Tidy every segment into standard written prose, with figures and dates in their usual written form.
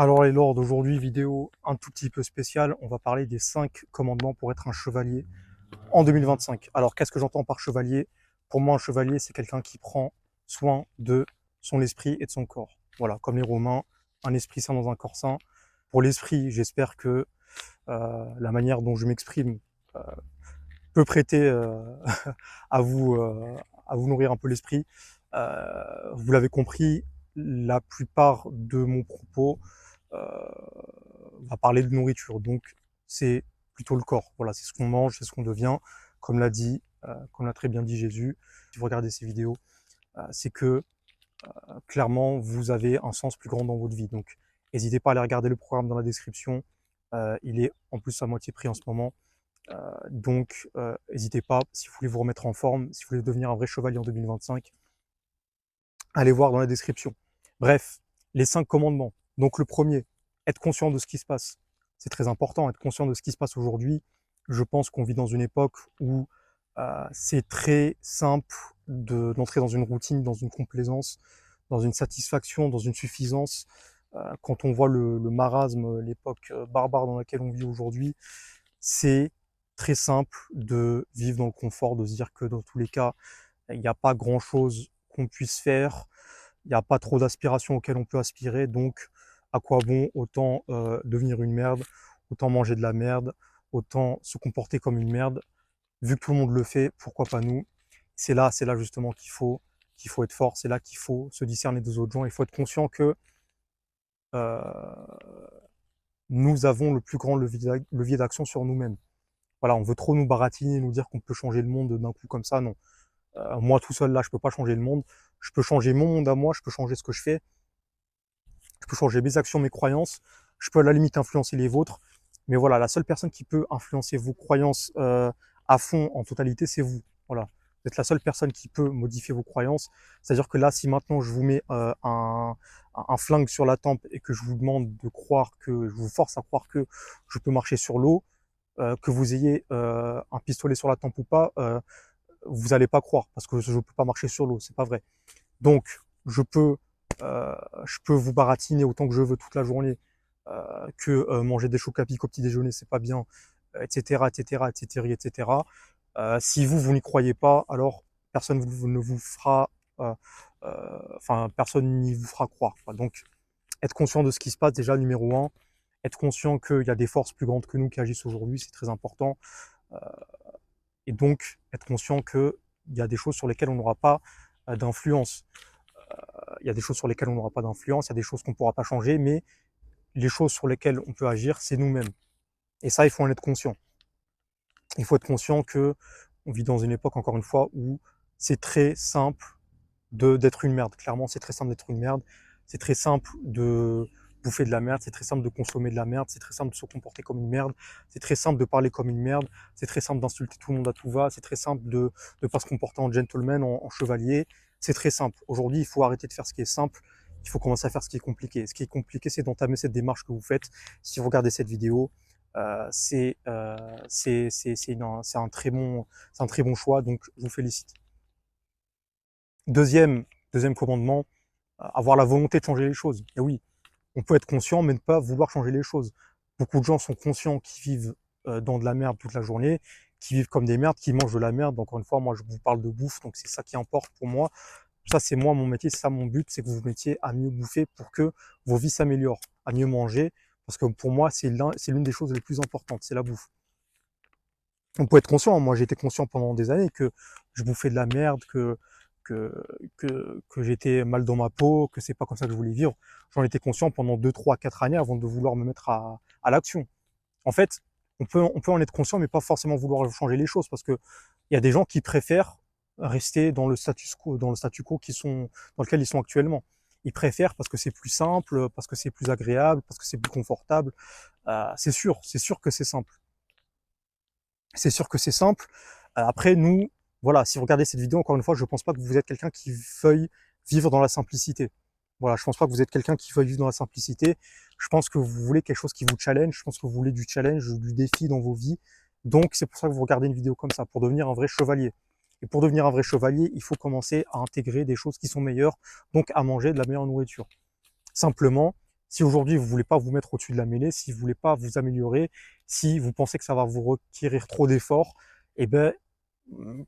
Alors les lords, aujourd'hui, vidéo un tout petit peu spéciale, on va parler des 5 commandements pour être un chevalier en 2025. Alors qu'est-ce que j'entends par chevalier? Pour moi, un chevalier, c'est quelqu'un qui prend soin de son esprit et de son corps. Voilà, comme les Romains, un esprit sain dans un corps sain. Pour l'esprit, j'espère que la manière dont je m'exprime euh, peut prêter à vous à vous nourrir un peu l'esprit. Vous l'avez compris, la plupart de mon propos va parler de nourriture. Donc, c'est plutôt le corps. Voilà, c'est ce qu'on mange, c'est ce qu'on devient. Comme l'a très bien dit Jésus, si vous regardez ces vidéos, c'est que clairement, vous avez un sens plus grand dans votre vie. Donc, n'hésitez pas à aller regarder le programme dans la description. Il est en plus à moitié prix en ce moment. N'hésitez pas, si vous voulez vous remettre en forme, si vous voulez devenir un vrai chevalier en 2025, allez voir dans la description. Bref, les 5 commandements. Donc le premier, être conscient de ce qui se passe. C'est très important, être conscient de ce qui se passe aujourd'hui. Je pense qu'on vit dans une époque où c'est très simple d'entrer dans une routine, dans une complaisance, dans une satisfaction, dans une suffisance. Quand on voit le marasme, l'époque barbare dans laquelle on vit aujourd'hui, c'est très simple de vivre dans le confort, de se dire que dans tous les cas, il n'y a pas grand-chose qu'on puisse faire, il n'y a pas trop d'aspirations auxquelles on peut aspirer, donc à quoi bon autant devenir une merde, autant manger de la merde, autant se comporter comme une merde. Vu que tout le monde le fait, pourquoi pas nous? C'est là justement qu'il faut être fort, c'est là qu'il faut se discerner des autres gens, il faut être conscient que euh, nous avons le plus grand levier d'action sur nous-mêmes. Voilà, on veut trop nous baratiner, nous dire qu'on peut changer le monde d'un coup comme ça, non. Moi tout seul là, je peux pas changer le monde. Je peux changer mon monde à moi, je peux changer ce que je fais, je peux changer mes actions, mes croyances, je peux à la limite influencer les vôtres. Mais voilà, la seule personne qui peut influencer vos croyances à fond, en totalité, c'est vous. Voilà. Vous êtes la seule personne qui peut modifier vos croyances. C'est-à-dire que là, si maintenant je vous mets un flingue sur la tempe et que je vous demande de croire que, je vous force à croire que je peux marcher sur l'eau, que vous ayez un pistolet sur la tempe ou pas, vous n'allez pas croire parce que je ne peux pas marcher sur l'eau, c'est pas vrai. Donc, je peux, je peux vous baratiner autant que je veux toute la journée, que manger des chocs à pic au petit déjeuner, c'est pas bien, etc., etc., etc., etc. Si vous, vous n'y croyez pas, alors personne ne vous fera, personne n'y vous fera croire. Quoi. Donc, être conscient de ce qui se passe déjà, numéro un. Être conscient qu'il y a des forces plus grandes que nous qui agissent aujourd'hui, c'est très important. Euh, et donc, être conscient qu'il y a des choses sur lesquelles on n'aura pas d'influence. Il y a des choses sur lesquelles on n'aura pas d'influence, il y a des choses qu'on ne pourra pas changer, mais les choses sur lesquelles on peut agir, c'est nous-mêmes. Et ça, il faut en être conscient. Il faut être conscient que on vit dans une époque, encore une fois, où c'est très simple d'être une merde. Clairement, c'est très simple d'être une merde. C'est très simple de bouffer de la merde. C'est très simple de consommer de la merde. C'est très simple de se comporter comme une merde. C'est très simple de parler comme une merde. C'est très simple d'insulter tout le monde à tout va. C'est très simple de ne pas se comporter en gentleman, en chevalier. C'est très simple. Aujourd'hui, il faut arrêter de faire ce qui est simple. Il faut commencer à faire ce qui est compliqué. Ce qui est compliqué, c'est d'entamer cette démarche que vous faites. Si vous regardez cette vidéo, c'est un très bon choix. Donc, je vous félicite. Deuxième, deuxième commandement, avoir la volonté de changer les choses. Et oui, on peut être conscient, mais ne pas vouloir changer les choses. Beaucoup de gens sont conscients qui vivent dans de la merde toute la journée, qui vivent comme des merdes, qui mangent de la merde. Encore une fois, moi, je vous parle de bouffe, donc c'est ça qui importe pour moi. Ça, c'est moi, mon métier, c'est ça mon but, c'est que vous vous mettiez à mieux bouffer pour que vos vies s'améliorent, à mieux manger, parce que pour moi, c'est l'une des choses les plus importantes, c'est la bouffe. On peut être conscient, moi j'ai été conscient pendant des années que je bouffais de la merde, que, que j'étais mal dans ma peau, que c'est pas comme ça que je voulais vivre. J'en étais conscient pendant 2, 3, 4 années avant de vouloir me mettre à l'action. En fait, on peut en être conscient, mais pas forcément vouloir changer les choses, parce que il y a des gens qui préfèrent rester dans le statu quo dans lequel ils sont actuellement. Ils préfèrent parce que c'est plus simple, parce que c'est plus agréable, parce que c'est plus confortable. C'est sûr que c'est simple. C'est sûr que c'est simple. Après, nous, voilà, si vous regardez cette vidéo, encore une fois, je ne pense pas que vous êtes quelqu'un qui veuille vivre dans la simplicité. Voilà, je pense pas que vous êtes quelqu'un qui veuille vivre dans la simplicité. Je pense que vous voulez quelque chose qui vous challenge. Je pense que vous voulez du challenge, du défi dans vos vies. Donc, c'est pour ça que vous regardez une vidéo comme ça, pour devenir un vrai chevalier. Et pour devenir un vrai chevalier, il faut commencer à intégrer des choses qui sont meilleures, donc à manger de la meilleure nourriture. Simplement, Si aujourd'hui vous voulez pas vous mettre au-dessus de la mêlée, si vous voulez pas vous améliorer, si vous pensez que ça va vous requérir trop d'efforts, eh ben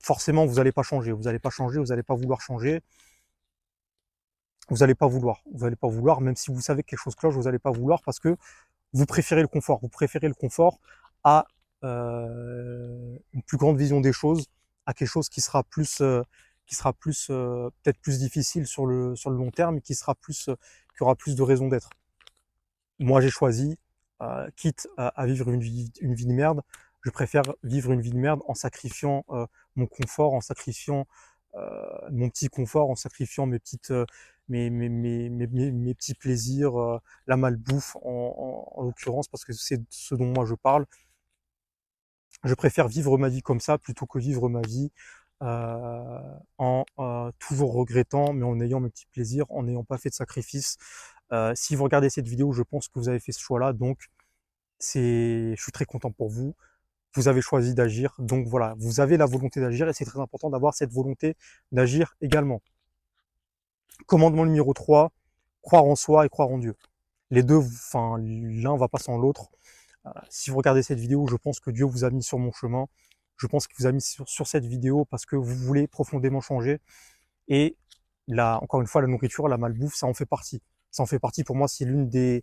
forcément vous n'allez pas changer. Vous n'allez pas changer, vous n'allez pas vouloir changer. Vous n'allez pas vouloir. Vous n'allez pas vouloir, même si vous savez que quelque chose cloche, vous n'allez pas vouloir parce que vous préférez le confort. Vous préférez le confort à une plus grande vision des choses, à quelque chose qui sera plus peut-être plus difficile sur le long terme, et qui aura plus de raison d'être. Moi, j'ai choisi, quitte à vivre une vie de merde, je préfère vivre une vie de merde en sacrifiant mon confort, en sacrifiant mon petit confort, en sacrifiant mes petites, mes petits plaisirs, la malbouffe en l'occurrence, parce que c'est ce dont moi je parle. Je préfère vivre ma vie comme ça plutôt que vivre ma vie en toujours regrettant, mais en ayant mes petits plaisirs, en n'ayant pas fait de sacrifice. Si vous regardez cette vidéo, je pense que vous avez fait ce choix-là, donc je suis très content pour vous. Vous avez choisi d'agir, donc voilà, vous avez la volonté d'agir et c'est très important d'avoir cette volonté d'agir également. Commandement numéro 3, croire en soi et croire en Dieu. Les deux, enfin, l'un va pas sans l'autre. Si vous regardez cette vidéo, je pense que Dieu vous a mis sur mon chemin. Je pense qu'il vous a mis sur cette vidéo parce que vous voulez profondément changer. Et là, encore une fois, la nourriture, la malbouffe, ça en fait partie. Ça en fait partie, pour moi, c'est l'une des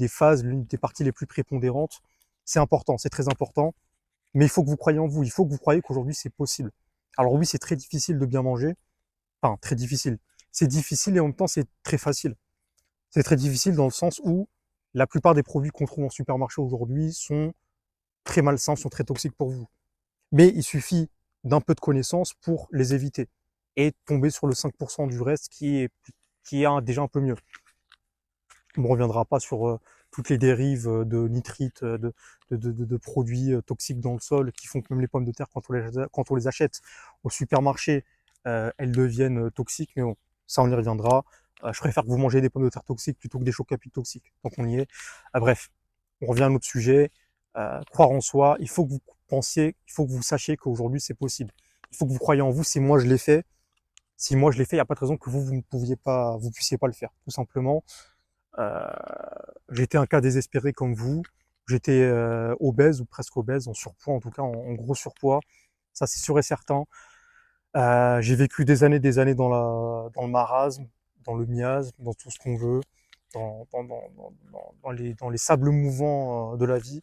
phases, l'une des parties les plus prépondérantes. C'est important, c'est très important. Mais il faut que vous croyiez en vous. Il faut que vous croyiez qu'aujourd'hui, c'est possible. Alors oui, c'est très difficile de bien manger. Enfin, très difficile. C'est difficile et en même temps, c'est très facile. C'est très difficile dans le sens où la plupart des produits qu'on trouve en supermarché aujourd'hui sont très malsains, sont très toxiques pour vous. Mais il suffit d'un peu de connaissance pour les éviter et tomber sur le 5% du reste qui est déjà un peu mieux. On ne reviendra pas sur toutes les dérives de nitrites, de produits toxiques dans le sol qui font que même les pommes de terre, quand on les achète au supermarché, elles deviennent toxiques. Mais bon, ça on y reviendra. Je préfère que vous mangez des pommes de terre toxiques plutôt que des chocs à pic toxiques. Donc on y est. Bref, on revient à notre sujet. Croire en soi, il faut que vous pensiez, il faut que vous sachiez qu'aujourd'hui c'est possible. Il faut que vous croyiez en vous. Si moi je l'ai fait, il n'y a pas de raison que vous ne puissiez pas le faire. Tout simplement. Euh, J'étais un cas désespéré comme vous. J'étais obèse ou presque obèse, en surpoids, en tout cas en gros surpoids. Ça, c'est sûr et certain. J'ai vécu des années dans le marasme, dans le miasme, dans tout ce qu'on veut, dans les sables mouvants de la vie.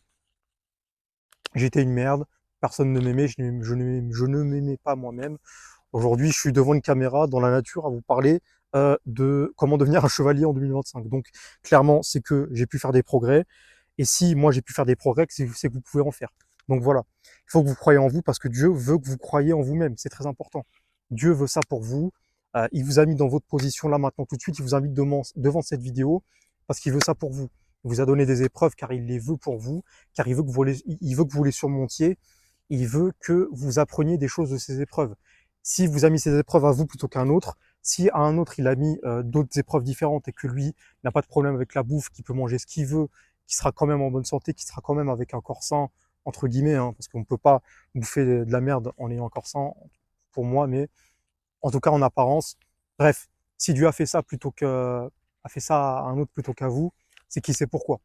J'étais une merde. Personne ne m'aimait. Je ne m'aimais pas moi-même. Aujourd'hui, je suis devant une caméra dans la nature à vous parler de comment devenir un chevalier en 2025. Donc, clairement, c'est que j'ai pu faire des progrès. Et si moi j'ai pu faire des progrès, c'est que vous pouvez en faire. Donc voilà, il faut que vous croyez en vous parce que Dieu veut que vous croyiez en vous-même. C'est très important. Dieu veut ça pour vous. Il vous a mis dans votre position là maintenant tout de suite. Il vous invite devant cette vidéo parce qu'il veut ça pour vous. Il vous a donné des épreuves car il les veut pour vous, car il veut que vous les surmontiez. Il veut que vous appreniez des choses de ces épreuves. Si vous a mis ces épreuves à vous plutôt qu'à un autre, si à un autre il a mis d'autres épreuves différentes et que lui n'a pas de problème avec la bouffe, qu'il peut manger ce qu'il veut, qui sera quand même en bonne santé, qui sera quand même avec un corps sain, entre guillemets, hein, parce qu'on ne peut pas bouffer de la merde en ayant un corps sain, pour moi, mais en tout cas en apparence. Bref, si Dieu a fait ça a fait ça à un autre plutôt qu'à vous, c'est qu'il sait pourquoi.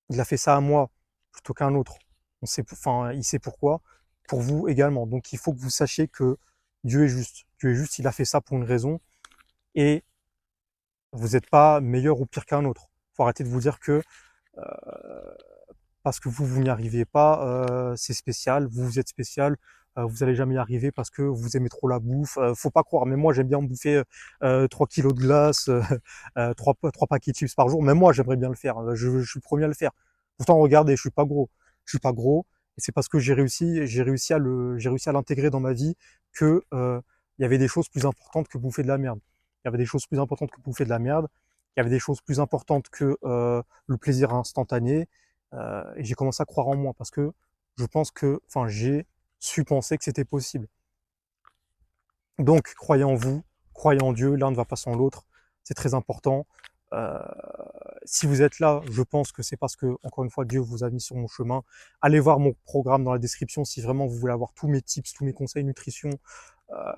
Il a fait ça à moi plutôt qu'à un autre. Il sait pourquoi, pour vous également. Donc il faut que vous sachiez que Dieu est juste. Dieu est juste, il a fait ça pour une raison, et vous n'êtes pas meilleur ou pire qu'un autre. Il faut arrêter de vous dire que parce que vous n'y arrivez pas, c'est spécial, vous êtes spécial, vous allez jamais y arriver parce que vous aimez trop la bouffe. Faut pas croire, même moi j'aime bien bouffer 3 kilos de glace, 3 paquets de chips par jour. Même moi j'aimerais bien le faire, je suis le premier à le faire. Pourtant regardez, je suis pas gros. Je suis pas gros, et c'est parce que j'ai réussi à l'intégrer dans ma vie que il y avait des choses plus importantes que bouffer de la merde. Il y avait des choses plus importantes que bouffer de la merde. Il y avait des choses plus importantes que le plaisir instantané. Et j'ai commencé à croire en moi parce que je pense que, enfin, j'ai su penser que c'était possible. Donc, croyez en vous, croyez en Dieu, l'un ne va pas sans l'autre, c'est très important. Euh, Si vous êtes là, je pense que c'est parce que, encore une fois, Dieu vous a mis sur mon chemin. Allez voir mon programme dans la description si vraiment vous voulez avoir tous mes tips, tous mes conseils nutrition,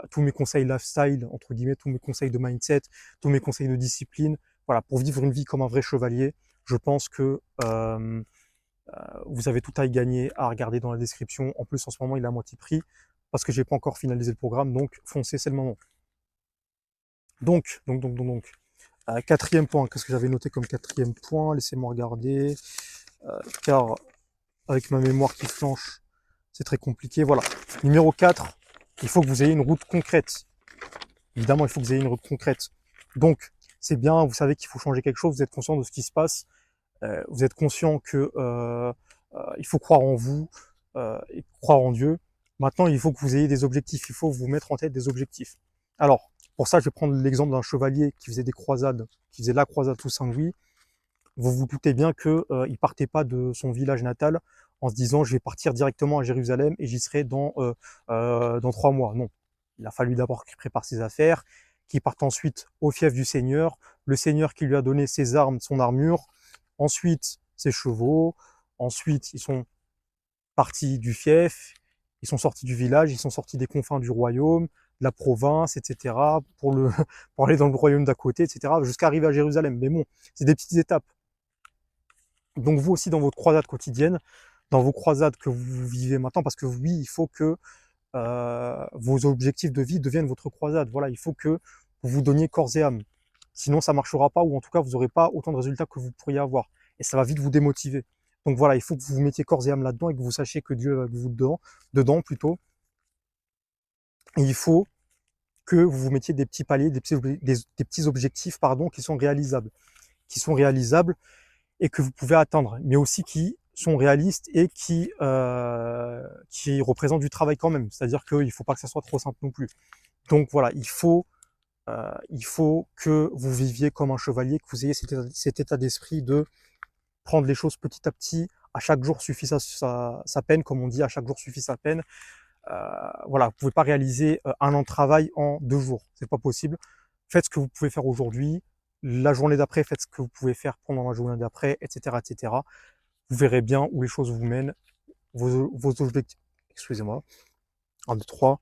tous mes conseils lifestyle, entre guillemets, tous mes conseils de mindset, tous mes conseils de discipline. voilà, pour vivre une vie comme un vrai chevalier, je pense que vous avez tout à y gagner à regarder dans la description. En plus, en ce moment, il est à moitié prix parce que j'ai pas encore finalisé le programme, donc foncez, c'est le moment. Donc. Quatrième point, qu'est-ce que j'avais noté comme quatrième point? Laissez-moi regarder, car avec ma mémoire qui flanche, c'est très compliqué. Voilà. Numéro 4, il faut que vous ayez une route concrète. Évidemment, il faut que vous ayez une route concrète. Donc, c'est bien, vous savez qu'il faut changer quelque chose, vous êtes conscient de ce qui se passe, vous êtes conscient que il faut croire en vous et croire en Dieu. Maintenant, il faut que vous ayez des objectifs, il faut vous mettre en tête des objectifs. Alors, pour ça, je vais prendre l'exemple d'un chevalier qui faisait des croisades, qui faisait la croisade sous Saint-Louis. Vous vous doutez bien que il partait pas de son village natal en se disant je vais partir directement à Jérusalem et j'y serai dans 3 mois. Non, il a fallu d'abord qu'il prépare ses affaires, qu'il parte ensuite au fief du Seigneur, le Seigneur qui lui a donné ses armes, son armure, ensuite ses chevaux, ensuite ils sont partis du fief, ils sont sortis du village, ils sont sortis des confins du royaume, de la province, etc., pour aller dans le royaume d'à côté, etc., jusqu'à arriver à Jérusalem. Mais bon, c'est des petites étapes. Donc vous aussi dans votre croisade quotidienne, dans vos croisades que vous vivez maintenant, parce que oui, il faut que vos objectifs de vie deviennent votre croisade. Voilà, il faut que vous vous donniez corps et âme. Sinon, ça marchera pas, ou en tout cas, vous n'aurez pas autant de résultats que vous pourriez avoir. Et ça va vite vous démotiver. Donc voilà, il faut que vous vous mettiez corps et âme là-dedans et que vous sachiez que Dieu est avec vous dedans plutôt. Et il faut que vous vous mettiez des petits paliers, des petits objectifs, pardon, qui sont réalisables et que vous pouvez atteindre, mais aussi qui sont réalistes et qui représentent du travail quand même. C'est-à-dire qu'il ne faut pas que ça soit trop simple non plus. Donc voilà, il faut que vous viviez comme un chevalier, que vous ayez cet état d'esprit de prendre les choses petit à petit. À chaque jour suffit sa peine, comme on dit, à chaque jour suffit sa peine. Voilà, vous pouvez pas réaliser un an de travail en 2 jours, c'est pas possible. Faites ce que vous pouvez faire aujourd'hui, la journée d'après, faites ce que vous pouvez faire pendant la journée d'après, etc., etc. Vous verrez bien où les choses vous mènent, vos objectifs, excusez-moi, 1, 2, 3,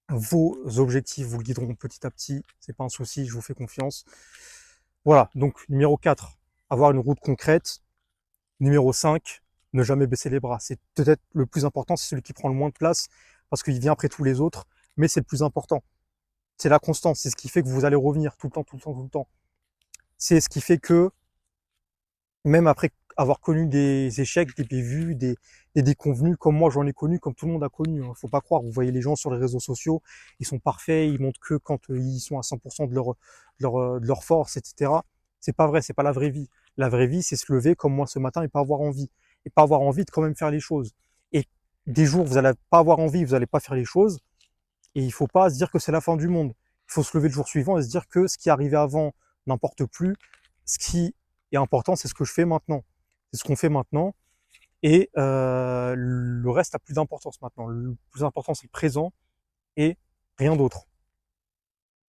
vos objectifs vous guideront petit à petit, c'est pas un souci, je vous fais confiance. Voilà, donc numéro 4, avoir une route concrète. Numéro 5, ne jamais baisser les bras. C'est peut-être le plus important, c'est celui qui prend le moins de place, parce qu'il vient après tous les autres, mais c'est le plus important. C'est la constance, c'est ce qui fait que vous allez revenir tout le temps, tout le temps, tout le temps. C'est ce qui fait que, même après avoir connu des échecs, des bévues, des déconvenus, comme moi j'en ai connu, comme tout le monde a connu, hein. Faut pas croire, vous voyez les gens sur les réseaux sociaux, ils sont parfaits, ils montrent que quand ils sont à 100% de leur force, etc. C'est pas vrai, c'est pas la vraie vie. La vraie vie, c'est se lever comme moi ce matin et pas avoir envie. Et pas avoir envie de quand même faire les choses. Et des jours, vous allez pas avoir envie, vous allez pas faire les choses, et il faut pas se dire que c'est la fin du monde. Il faut se lever le jour suivant et se dire que ce qui est arrivé avant n'importe plus. Ce qui est important, c'est ce que je fais maintenant. C'est ce qu'on fait maintenant. Et le reste a plus d'importance maintenant. Le plus important, c'est le présent et rien d'autre.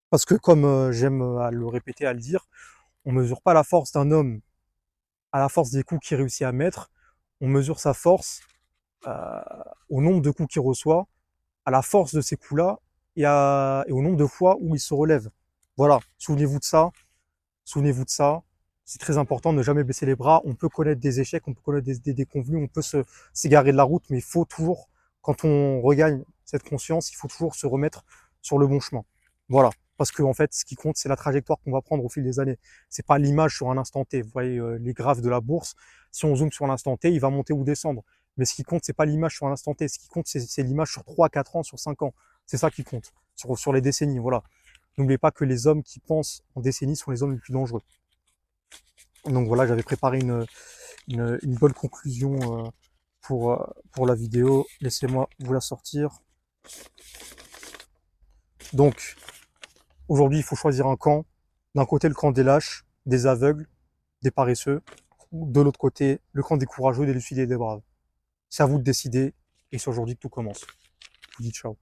Parce que comme j'aime à le répéter, à le dire, on mesure pas la force d'un homme à la force des coups qu'il réussit à mettre. On mesure sa force euh, au nombre de coups qu'il reçoit, à la force de ces coups-là et au nombre de fois où il se relève. Voilà, souvenez-vous de ça. Souvenez-vous de ça. C'est très important de ne jamais baisser les bras. On peut connaître des échecs, on peut connaître des déconvenus, on peut s'égarer de la route, mais il faut toujours, quand on regagne cette conscience, il faut toujours se remettre sur le bon chemin. Voilà. Parce que en fait, ce qui compte, c'est la trajectoire qu'on va prendre au fil des années. C'est pas l'image sur un instant T. Vous voyez les graphes de la bourse. Si on zoome sur l'instant T, il va monter ou descendre. Mais ce qui compte, c'est pas l'image sur l'instant T. Ce qui compte, c'est l'image sur 3, 4 ans, sur 5 ans. C'est ça qui compte. Sur les décennies. Voilà. N'oubliez pas que les hommes qui pensent en décennies sont les hommes les plus dangereux. Donc voilà, j'avais préparé une bonne conclusion pour la vidéo. Laissez-moi vous la sortir. Donc, aujourd'hui, il faut choisir un camp. D'un côté, le camp des lâches, des aveugles, des paresseux. De l'autre côté, le camp des courageux, des lucides et des braves. C'est à vous de décider. Et c'est aujourd'hui que tout commence. Je vous dis ciao.